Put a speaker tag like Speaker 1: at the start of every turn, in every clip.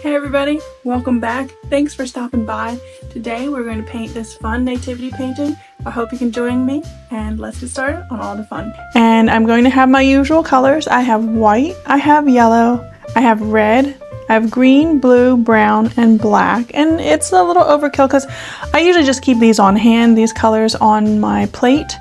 Speaker 1: Hey everybody, welcome back. Thanks for stopping by. Today we're going to paint this fun nativity painting. I hope you can join me and let's get started on all the fun. And I'm going to have my usual colors. I have white, I have yellow, I have red, I have green, blue, brown, and black. And it's a little overkill because I usually just keep these on hand, these colors on my plate.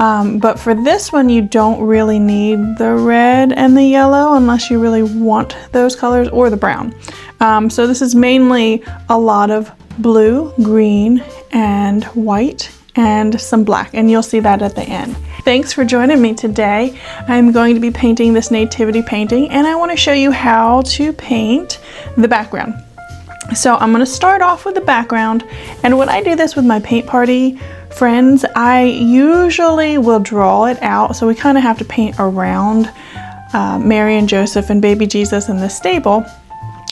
Speaker 1: But for this one, you don't really need the red and the yellow unless you really want those colors, or the brown. So this is mainly a lot of blue, green, and white, and some black, and you'll see that at the end. Thanks for joining me today. I'm going to be painting this nativity painting, and I want to show you how to paint the background. So I'm going to start off with the background, and when I do this with my paint party friends, I usually will draw it out, so we kind of have to paint around Mary and Joseph and baby Jesus in the stable.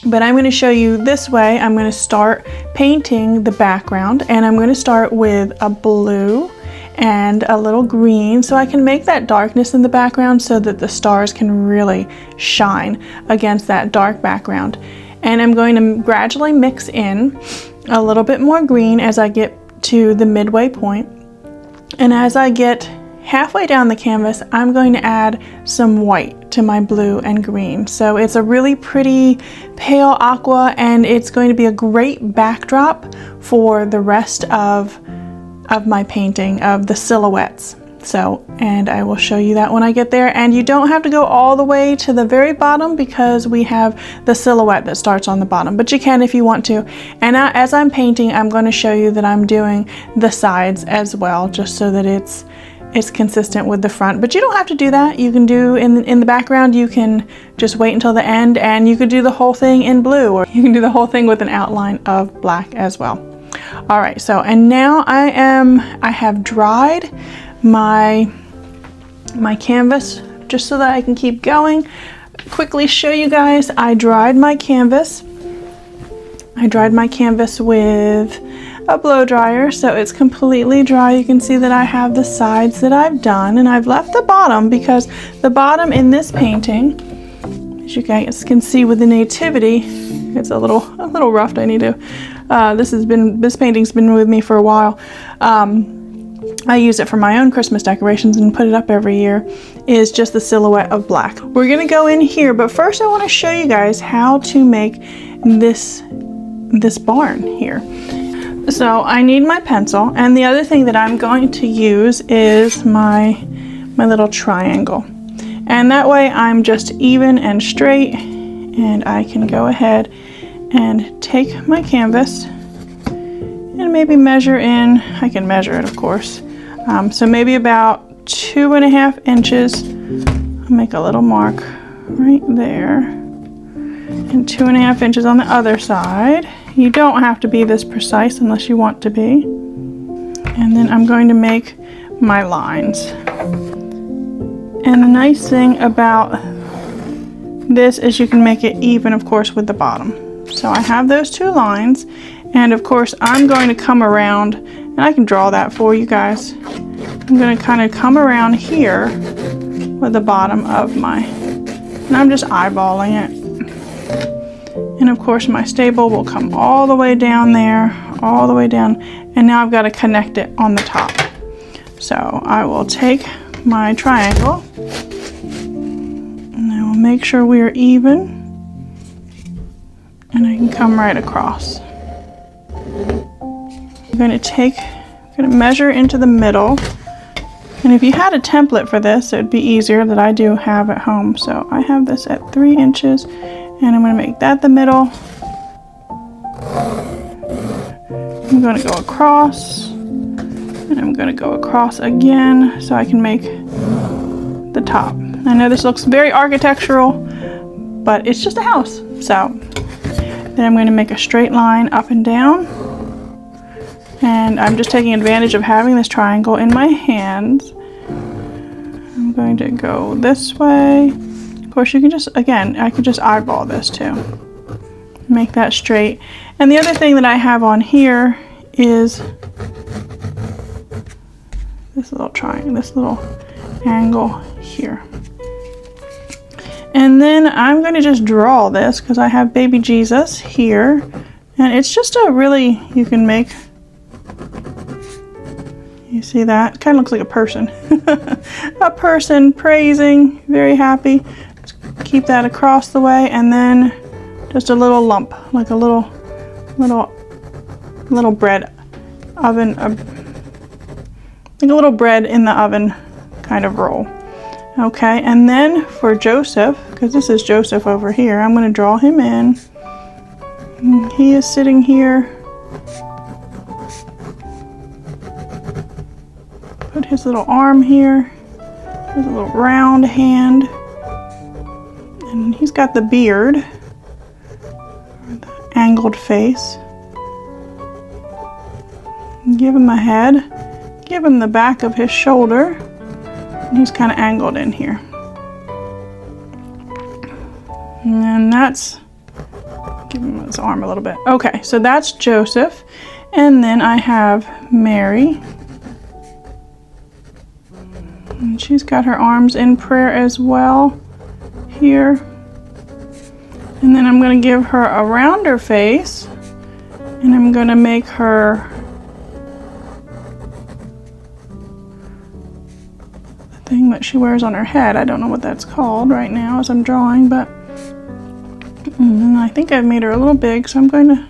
Speaker 1: But I'm going to show you this way. I'm going to start painting the background, and I'm going to start with a blue and a little green so I can make that darkness in the background so that the stars can really shine against that dark background. And I'm going to gradually mix in a little bit more green as I get to the midway point. And as I get halfway down the canvas, I'm going to add some white to my blue and green. So it's a really pretty pale aqua, and it's going to be a great backdrop for the rest of my painting of the silhouettes. And I will show you that when I get there. And you don't have to go all the way to the very bottom because we have the silhouette that starts on the bottom, but you can if you want to. And as I'm painting, I'm going to show you that I'm doing the sides as well, just so that it's consistent with the front. But you don't have to do that. You can do in the background, you can just wait until the end, and you could do the whole thing in blue, or you can do the whole thing with an outline of black as well. All right, so and now I have dried my canvas just so that I can keep going. Quickly show you guys, I dried my canvas with a blow dryer, so it's completely dry. You can see that I have the sides that I've done, and I've left the bottom because the bottom in this painting, as you guys can see with the nativity, it's a little roughed. I need to this painting's been with me for a while. I use it for my own Christmas decorations and put it up every year, is just the silhouette of black. We're gonna go in here, but first I want to show you guys how to make this barn here. So I need my pencil, and the other thing that I'm going to use is my little triangle. And that way I'm just even and straight, and I can go ahead and take my canvas and maybe measure in, I can measure it of course, so maybe about 2.5 inches. I'll make a little mark right there, and 2.5 inches on the other side. You don't have to be this precise unless you want to be. And then I'm going to make my lines. And the nice thing about this is you can make it even, of course, with the bottom. So I have those two lines, and of course I'm going to come around, and I can draw that for you guys. I'm going to kind of come around here with the bottom of and I'm just eyeballing it. And of course my stable will come all the way down there, all the way down, and now I've got to connect it on the top. So I will take my triangle, and I will make sure we are even, and I can come right across. I'm going to measure into the middle, and if you had a template for this, it would be easier, that I do have at home. So I have this at 3 inches, and I'm going to make that the middle. I'm going to go across, and I'm going to go across again so I can make the top. I know this looks very architectural, but it's just a house. So then I'm going to make a straight line up and down, and I'm just taking advantage of having this triangle in my hands. I'm going to go this way. Of course, you can just, again, I could just eyeball this too. Make that straight. And the other thing that I have on here is this little triangle, this little angle here. And then I'm going to just draw this because I have baby Jesus here. And it's just a really, you can make, you see that? Kind of looks like a person. A person praising, very happy. Just keep that across the way, and then just a little lump, like a little bread oven, like a little bread in the oven kind of roll. Okay, and then for Joseph, because this is Joseph over here, I'm going to draw him in. And he is sitting here. Put his little arm here, his little round hand, and he's got the beard, the angled face. Give him a head, give him the back of his shoulder. And he's kind of angled in here. And that's, give him his arm a little bit. Okay, so that's Joseph. And then I have Mary. And she's got her arms in prayer as well here. And then I'm going to give her a rounder face. And I'm going to make her thing that she wears on her head. I don't know what that's called right now as I'm drawing, but I think I've made her a little big, so I'm going to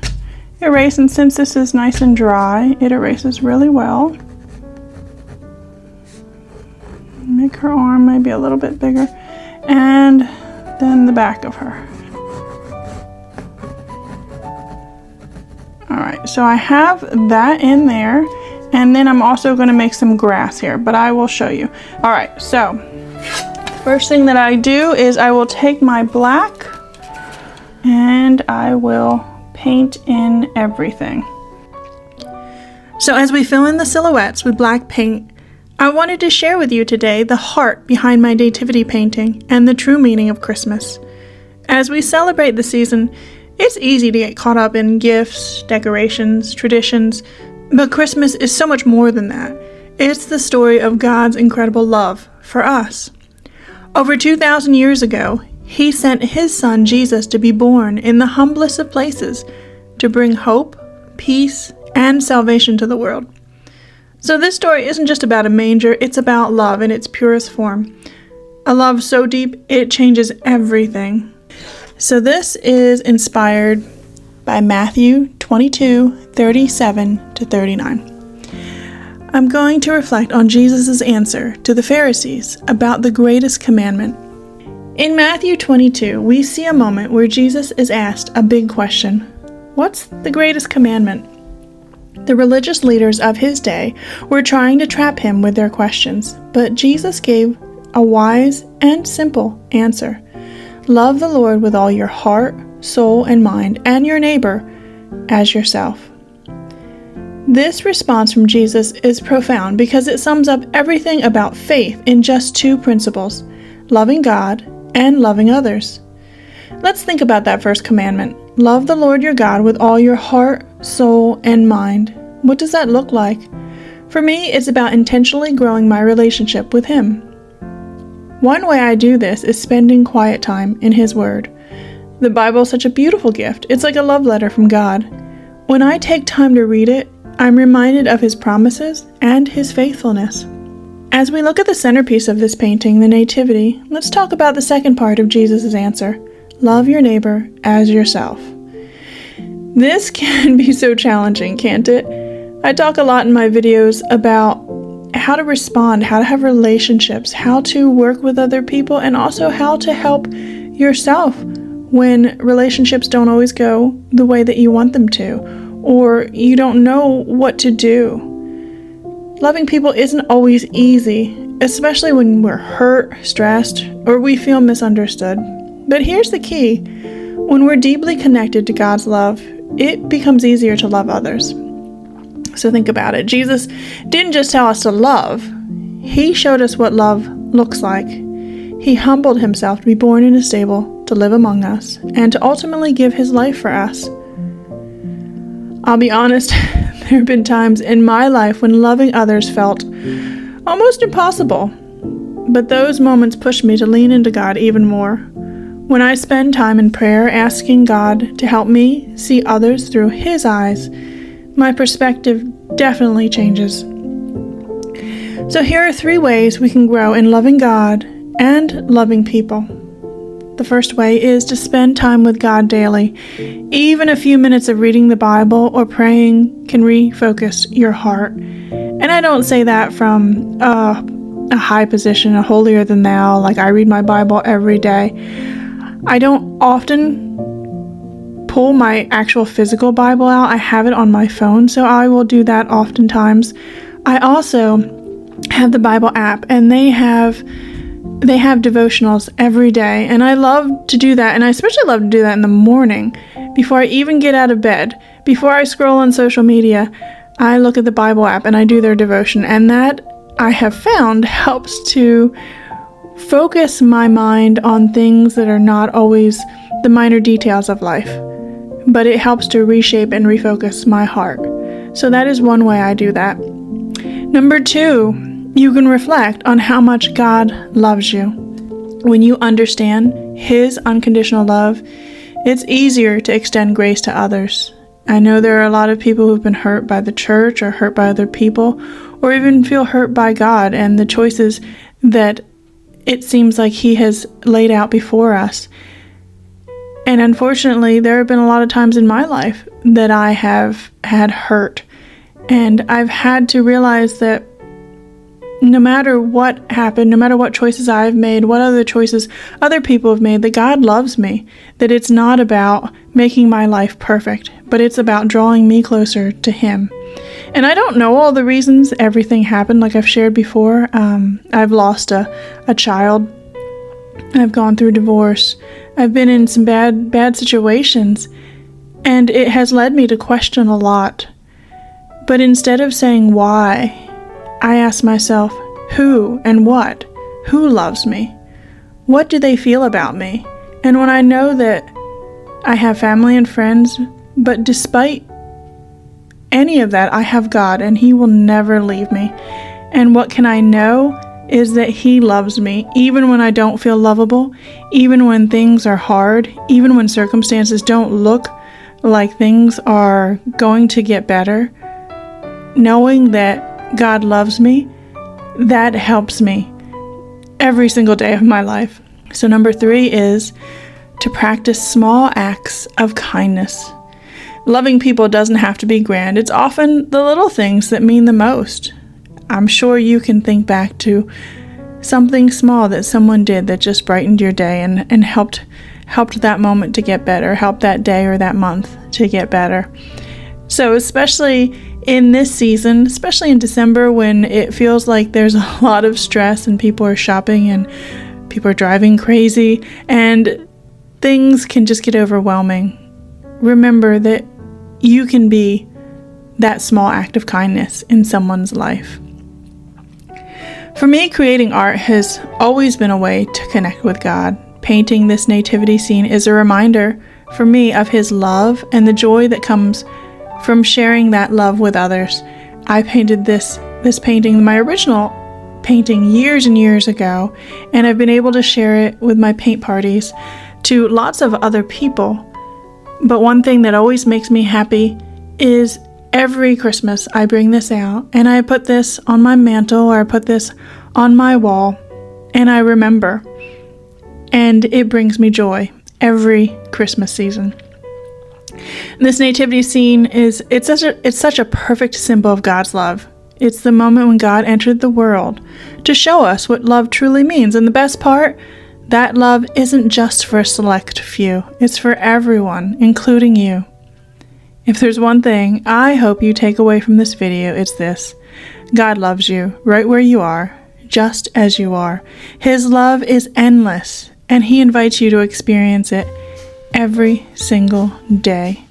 Speaker 1: erase, and since this is nice and dry, it erases really well. Make her arm maybe a little bit bigger, and then the back of her. Alright, so I have that in there. And then I'm also going to make some grass here, but I will show you. All right, so first thing that I do is I will take my black and I will paint in everything. So as we fill in the silhouettes with black paint, I wanted to share with you today the heart behind my nativity painting and the true meaning of Christmas. As we celebrate the season, it's easy to get caught up in gifts, decorations, traditions, but Christmas is so much more than that. It's the story of God's incredible love for us. Over 2,000 years ago, He sent His Son Jesus to be born in the humblest of places to bring hope, peace, and salvation to the world. So this story isn't just about a manger, it's about love in its purest form. A love so deep, it changes everything. So this is inspired by Matthew 22:37-39. I'm going to reflect on Jesus' answer to the Pharisees about the greatest commandment. In Matthew 22, we see a moment where Jesus is asked a big question. What's the greatest commandment? The religious leaders of his day were trying to trap him with their questions, but Jesus gave a wise and simple answer. Love the Lord with all your heart, soul, and mind, and your neighbor as yourself. This response from Jesus is profound because it sums up everything about faith in just two principles, loving God and loving others. Let's think about that first commandment. Love the Lord your God with all your heart, soul, and mind. What does that look like? For me, it's about intentionally growing my relationship with Him. One way I do this is spending quiet time in His Word. The Bible is such a beautiful gift. It's like a love letter from God. When I take time to read it, I'm reminded of His promises and His faithfulness. As we look at the centerpiece of this painting, the Nativity, let's talk about the second part of Jesus' answer. Love your neighbor as yourself. This can be so challenging, can't it? I talk a lot in my videos about how to respond, how to have relationships, how to work with other people, and also how to help yourself when relationships don't always go the way that you want them to, or you don't know what to do. Loving people isn't always easy, especially when we're hurt, stressed, or we feel misunderstood. But here's the key. When we're deeply connected to God's love, it becomes easier to love others. So think about it. Jesus didn't just tell us to love. He showed us what love looks like. He humbled Himself to be born in a stable, to live among us, and to ultimately give His life for us. I'll be honest, there have been times in my life when loving others felt almost impossible. But those moments pushed me to lean into God even more. When I spend time in prayer asking God to help me see others through His eyes, my perspective definitely changes. So here are 3 ways we can grow in loving God and loving people. The first way is to spend time with God daily. Even a few minutes of reading the Bible or praying can refocus your heart. And I don't say that from a high position, a holier than thou, like I read my Bible every day. I don't often pull my actual physical Bible out. I have it on my phone, so I will do that oftentimes. I also have the Bible app, and they have devotionals every day, and I love to do that, and I especially love to do that in the morning before I even get out of bed. Before I scroll on social media, I look at the Bible app and I do their devotion, and that, I have found, helps to focus my mind on things that are not always the minor details of life, but it helps to reshape and refocus my heart. So that is one way I do that. Number 2, you can reflect on how much God loves you. When you understand His unconditional love, it's easier to extend grace to others. I know there are a lot of people who've been hurt by the church or hurt by other people, or even feel hurt by God and the choices that it seems like He has laid out before us. And unfortunately, there have been a lot of times in my life that I have had hurt. And I've had to realize that no matter what happened, no matter what choices I've made, what other choices other people have made, that God loves me, that it's not about making my life perfect, but it's about drawing me closer to Him. And I don't know all the reasons everything happened, like I've shared before. I've lost a child. I've gone through divorce. I've been in some bad situations, and it has led me to question a lot. But instead of saying why, I ask myself, who and what? Who loves me? What do they feel about me? And when I know that I have family and friends, but despite any of that, I have God, and He will never leave me. And what can I know is that He loves me, even when I don't feel lovable, even when things are hard, even when circumstances don't look like things are going to get better. Knowing that God loves me, that helps me every single day of my life. So number 3 is to practice small acts of kindness. Loving people doesn't have to be grand. It's often the little things that mean the most. I'm sure you can think back to something small that someone did that just brightened your day and helped that moment to get better, helped that day or that month to get better. So especially in this season, especially in December, when it feels like there's a lot of stress and people are shopping and people are driving crazy and things can just get overwhelming, remember that you can be that small act of kindness in someone's life. For me, creating art has always been a way to connect with God. Painting this nativity scene is a reminder for me of His love and the joy that comes from sharing that love with others. I painted this painting, my original painting, years and years ago, and I've been able to share it with my paint parties to lots of other people. But one thing that always makes me happy is every Christmas I bring this out and I put this on my mantle or I put this on my wall and I remember. And it brings me joy every Christmas season. This nativity scene it's such a perfect symbol of God's love. It's the moment when God entered the world to show us what love truly means. And the best part, that love isn't just for a select few. It's for everyone, including you. If there's one thing I hope you take away from this video, it's this. God loves you right where you are, just as you are. His love is endless, and He invites you to experience it every single day.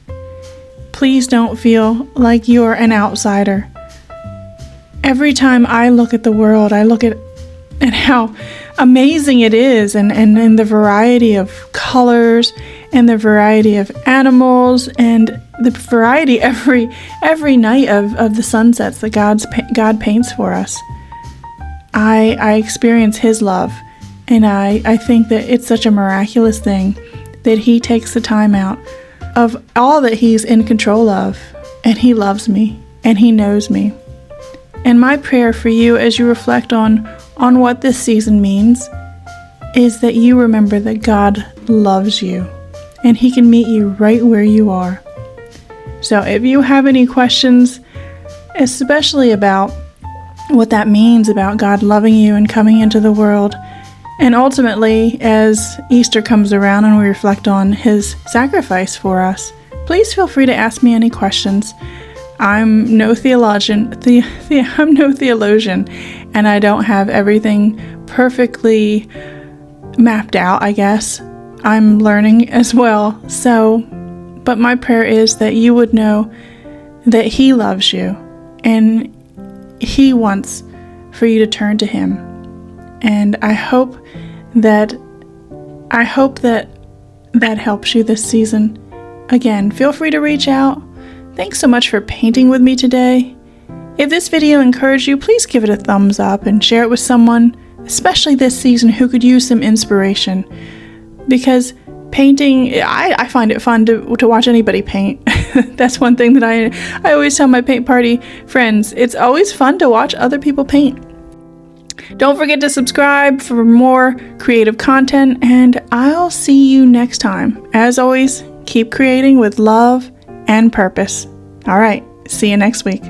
Speaker 1: Please don't feel like you're an outsider. Every time I look at the world, I look at how amazing it is and the variety of colors and the variety of animals and the variety every night of the sunsets that God paints for us. I experience His love And I think that it's such a miraculous thing that he takes the time out of all that he's in control of, and he loves me, and he knows me. And my prayer for you as you reflect on what this season means is that you remember that God loves you, and he can meet you right where you are. So if you have any questions, especially about what that means about God loving you and coming into the world, and ultimately, as Easter comes around and we reflect on his sacrifice for us, please feel free to ask me any questions. I'm no theologian, and I don't have everything perfectly mapped out, I guess. I'm learning as well. But my prayer is that you would know that he loves you, and he wants for you to turn to him. And I hope that helps you this season. Again, feel free to reach out. Thanks so much for painting with me today. If this video encouraged you, please give it a thumbs up and share it with someone, especially this season, who could use some inspiration. Because painting, I find it fun to watch anybody paint. That's one thing that I always tell my paint party friends. It's always fun to watch other people paint. Don't forget to subscribe for more creative content, and I'll see you next time. As always, keep creating with love and purpose. All right, see you next week.